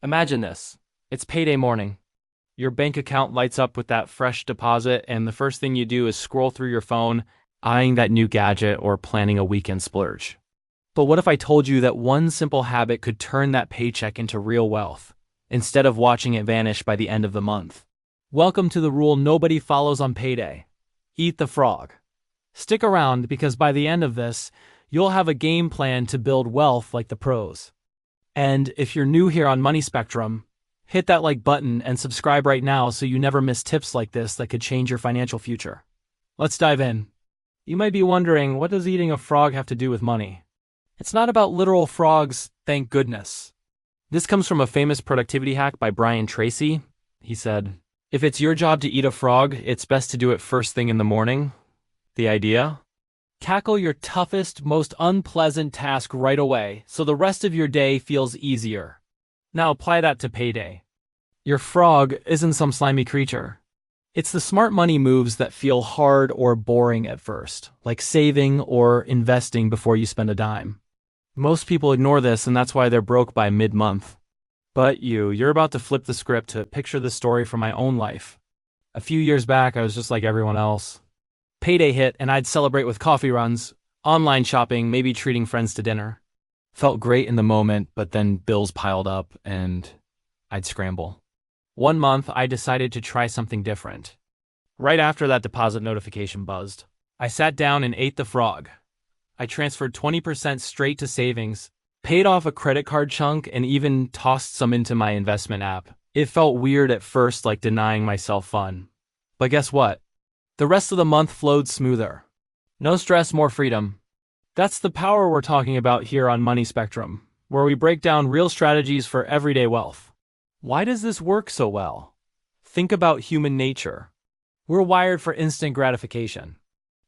Imagine this. It's payday morning. Your bank account lights up with that fresh deposit, and the first thing you do is scroll through your phone, eyeing that new gadget or planning a weekend splurge. But what if I told you that one simple habit could turn that paycheck into real wealth, instead of watching it vanish by the end of the month? Welcome to the rule nobody follows on payday. Eat the frog. Stick around because by the end of this, you'll have a game plan to build wealth like the pros. And if you're new here on Money Spectrum, hit that like button and subscribe right now so you never miss tips like this that could change your financial future. Let's dive in. You might be wondering, what does eating a frog have to do with money? It's not about literal frogs, thank goodness. This comes from a famous productivity hack by Brian Tracy. He said, "If it's your job to eat a frog, it's best to do it first thing in the morning." The idea? Tackle your toughest, most unpleasant task right away so the rest of your day feels easier. Now apply that to payday. Your frog isn't some slimy creature. It's the smart money moves that feel hard or boring at first, like saving or investing before you spend a dime. Most people ignore this, and that's why they're broke by mid-month. But you're about to flip the script to picture the story from my own life. A few years back, I was just like everyone else. Payday hit, and I'd celebrate with coffee runs, online shopping, maybe treating friends to dinner. Felt great in the moment, but then bills piled up, and I'd scramble. One month, I decided to try something different. Right after that deposit notification buzzed, I sat down and ate the frog. I transferred 20% straight to savings, paid off a credit card chunk, and even tossed some into my investment app. It felt weird at first, like denying myself fun. But guess what? The rest of the month flowed smoother. No stress, more freedom. That's the power we're talking about here on Money Spectrum, where we break down real strategies for everyday wealth. Why does this work so well? Think about human nature. We're wired for instant gratification.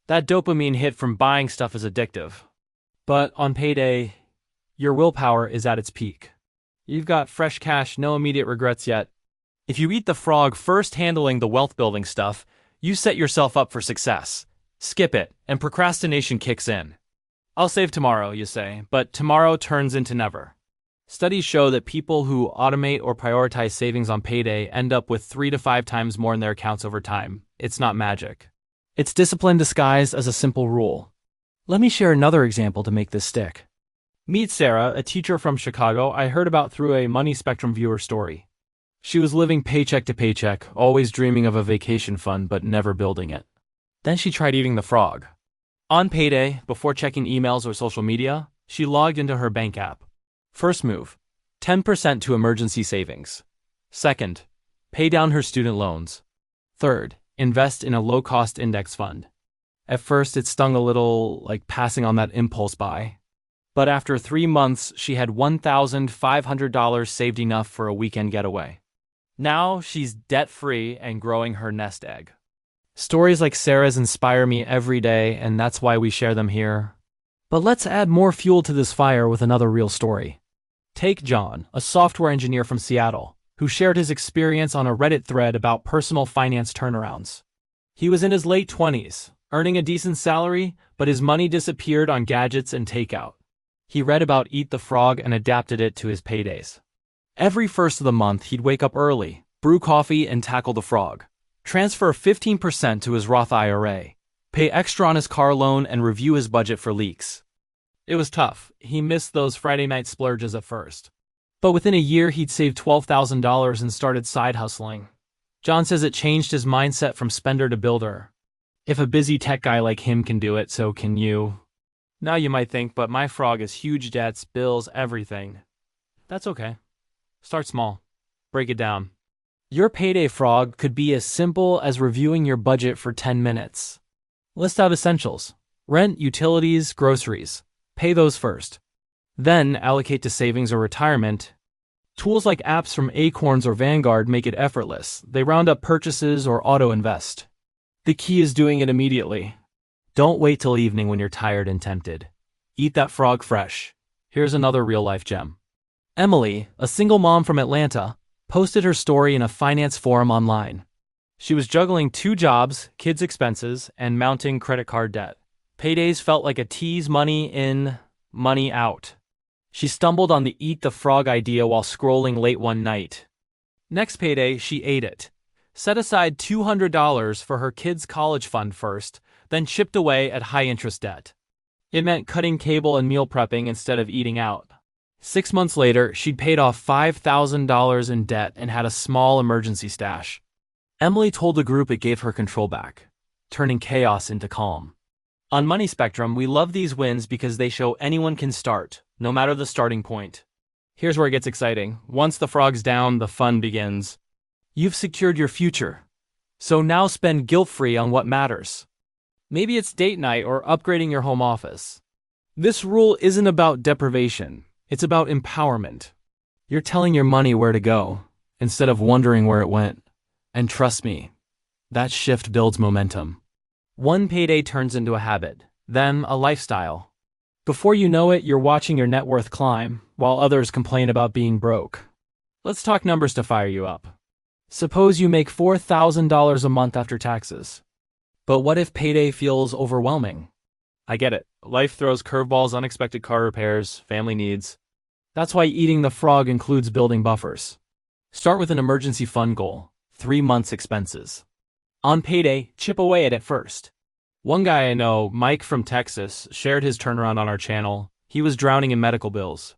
That dopamine hit from buying stuff is addictive. But on payday, your willpower is at its peak. You've got fresh cash, no immediate regrets yet. If you eat the frog first handling the wealth building stuff, you set yourself up for success. Skip it, and procrastination kicks in. I'll save tomorrow, you say, but tomorrow turns into never. Studies show that people who automate or prioritize savings on payday end up with 3 to 5 times more in their accounts over time. It's not magic. It's discipline disguised as a simple rule. Let me share another example to make this stick. Meet Sarah, a teacher from Chicago I heard about through a Money Spectrum viewer story. She was living paycheck to paycheck, always dreaming of a vacation fund but never building it. Then she tried eating the frog. On payday, before checking emails or social media, she logged into her bank app. First move, 10% to emergency savings. Second, pay down her student loans. Third, invest in a low-cost index fund. At first, it stung a little, like passing on that impulse buy. But after 3 months, she had $1,500 saved, enough for a weekend getaway. Now she's debt-free and growing her nest egg. Stories like Sarah's inspire me every day, and that's why we share them here. But let's add more fuel to this fire with another real story. Take John, a software engineer from Seattle, who shared his experience on a Reddit thread about personal finance turnarounds. He was in his late 20s, earning a decent salary, but his money disappeared on gadgets and takeout. He read about Eat the Frog and adapted it to his paydays. Every first of the month, he'd wake up early, brew coffee, and tackle the frog. Transfer 15% to his Roth IRA, pay extra on his car loan, and review his budget for leaks. It was tough. He missed those Friday night splurges at first. But within a year, he'd saved $12,000 and started side hustling. John says it changed his mindset from spender to builder. If a busy tech guy like him can do it, so can you. Now you might think, but my frog is huge debts, bills, everything. That's okay. Start small. Break it down. Your payday frog could be as simple as reviewing your budget for 10 minutes. List out essentials: rent, utilities, groceries. Pay those first. Then allocate to savings or retirement. Tools like apps from Acorns or Vanguard make it effortless. They round up purchases or auto-invest. The key is doing it immediately. Don't wait till evening when you're tired and tempted. Eat that frog fresh. Here's another real-life gem. Emily, a single mom from Atlanta, posted her story in a finance forum online. She was juggling 2 jobs, kids' expenses, and mounting credit card debt. Paydays felt like a tease: money in, money out. She stumbled on the eat the frog idea while scrolling late one night. Next payday, she ate it. Set aside $200 for her kids' college fund first, then chipped away at high-interest debt. It meant cutting cable and meal prepping instead of eating out. 6 months later, she'd paid off $5,000 in debt and had a small emergency stash. Emily told the group it gave her control back, turning chaos into calm. On Money Spectrum, we love these wins because they show anyone can start, no matter the starting point. Here's where it gets exciting. Once the frog's down, the fun begins. You've secured your future. So now spend guilt-free on what matters. Maybe it's date night or upgrading your home office. This rule isn't about deprivation. It's about empowerment. You're telling your money where to go, instead of wondering where it went. And trust me, that shift builds momentum. One payday turns into a habit, then a lifestyle. Before you know it, you're watching your net worth climb, while others complain about being broke. Let's talk numbers to fire you up. Suppose you make $4,000 a month after taxes. But what if payday feels overwhelming? I get it. Life throws curveballs, unexpected car repairs, family needs. That's why eating the frog includes building buffers. Start with an emergency fund goal, 3 months expenses. On payday, chip away at it first. One guy I know, Mike from Texas, shared his turnaround on our channel. He was drowning in medical bills.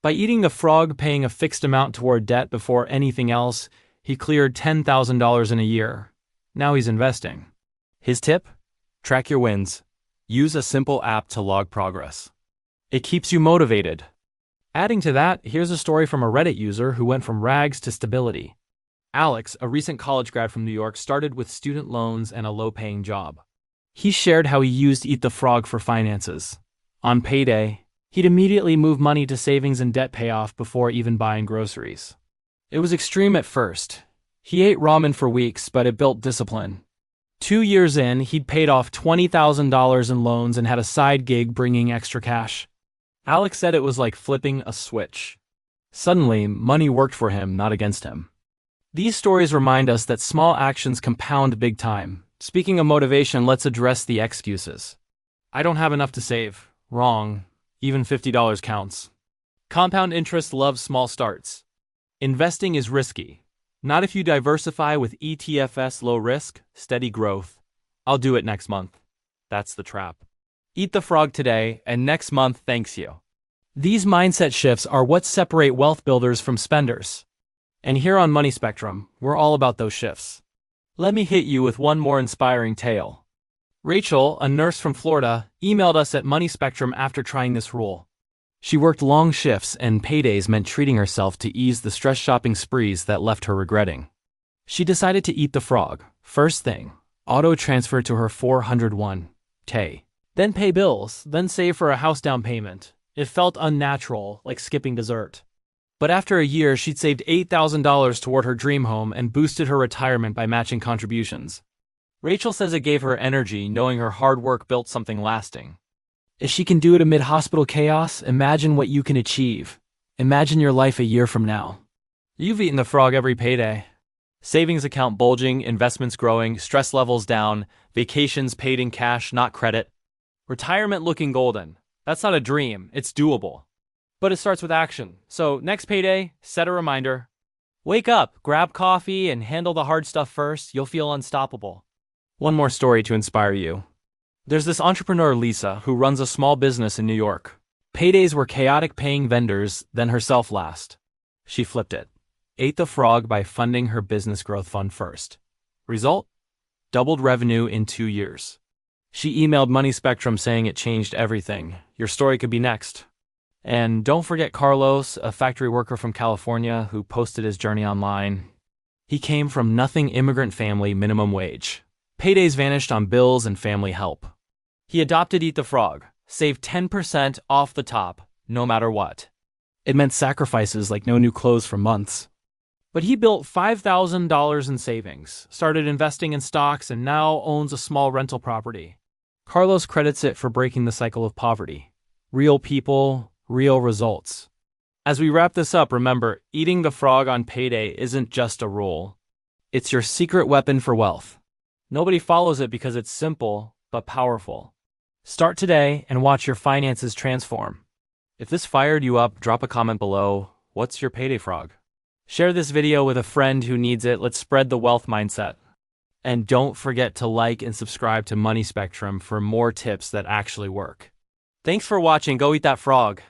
By eating the frog, paying a fixed amount toward debt before anything else, he cleared $10,000 in a year. Now he's investing. His tip? Track your wins. Use a simple app to log progress. It keeps you motivated. Adding to that, here's a story from a Reddit user who went from rags to stability. Alex, a recent college grad from New York, started with student loans and a low-paying job. He shared how he used Eat the Frog for finances. On payday, he'd immediately move money to savings and debt payoff before even buying groceries. It was extreme at first. He ate ramen for weeks, but it built discipline. 2 years in, he'd paid off $20,000 in loans and had a side gig bringing extra cash. Alex said it was like flipping a switch. Suddenly, money worked for him, not against him. These stories remind us that small actions compound big time. Speaking of motivation, let's address the excuses. I don't have enough to save. Wrong. Even $50 counts. Compound interest loves small starts. Investing is risky. Not if you diversify with ETFs, low risk, steady growth. I'll do it next month. That's the trap. Eat the frog today, and next month thanks you. These mindset shifts are what separate wealth builders from spenders. And here on Money Spectrum, we're all about those shifts. Let me hit you with one more inspiring tale. Rachel, a nurse from Florida, emailed us at Money Spectrum after trying this rule. She worked long shifts, and paydays meant treating herself to ease the stress shopping sprees that left her regretting. She decided to eat the frog. First thing, auto-transfer to her 401k. Then pay bills, then save for a house down payment. It felt unnatural, like skipping dessert. But after a year, she'd saved $8,000 toward her dream home and boosted her retirement by matching contributions. Rachel says it gave her energy, knowing her hard work built something lasting. If she can do it amid hospital chaos, imagine what you can achieve. Imagine your life a year from now. You've eaten the frog every payday. Savings account bulging, investments growing, stress levels down, vacations paid in cash, not credit. Retirement looking golden. That's not a dream, it's doable. But it starts with action. So next payday, set a reminder. Wake up, grab coffee, and handle the hard stuff first. You'll feel unstoppable. One more story to inspire you. There's this entrepreneur, Lisa, who runs a small business in New York. Paydays were chaotic, paying vendors, then herself last. She flipped it. Ate the frog by funding her business growth fund first. Result? Doubled revenue in 2 years. She emailed Money Spectrum saying it changed everything. Your story could be next. And don't forget Carlos, a factory worker from California who posted his journey online. He came from nothing, immigrant family, minimum wage. Paydays vanished on bills and family help. He adopted Eat the Frog, saved 10% off the top, no matter what. It meant sacrifices like no new clothes for months. But he built $5,000 in savings, started investing in stocks, and now owns a small rental property. Carlos credits it for breaking the cycle of poverty. Real people, real results. As we wrap this up, remember, eating the frog on payday isn't just a rule. It's your secret weapon for wealth. Nobody follows it because it's simple, but powerful. Start today and watch your finances transform. If this fired you up, drop a comment below. What's your payday frog? Share this video with a friend who needs it. Let's spread the wealth mindset. And don't forget to like and subscribe to Money Spectrum for more tips that actually work. Thanks for watching. Go eat that frog.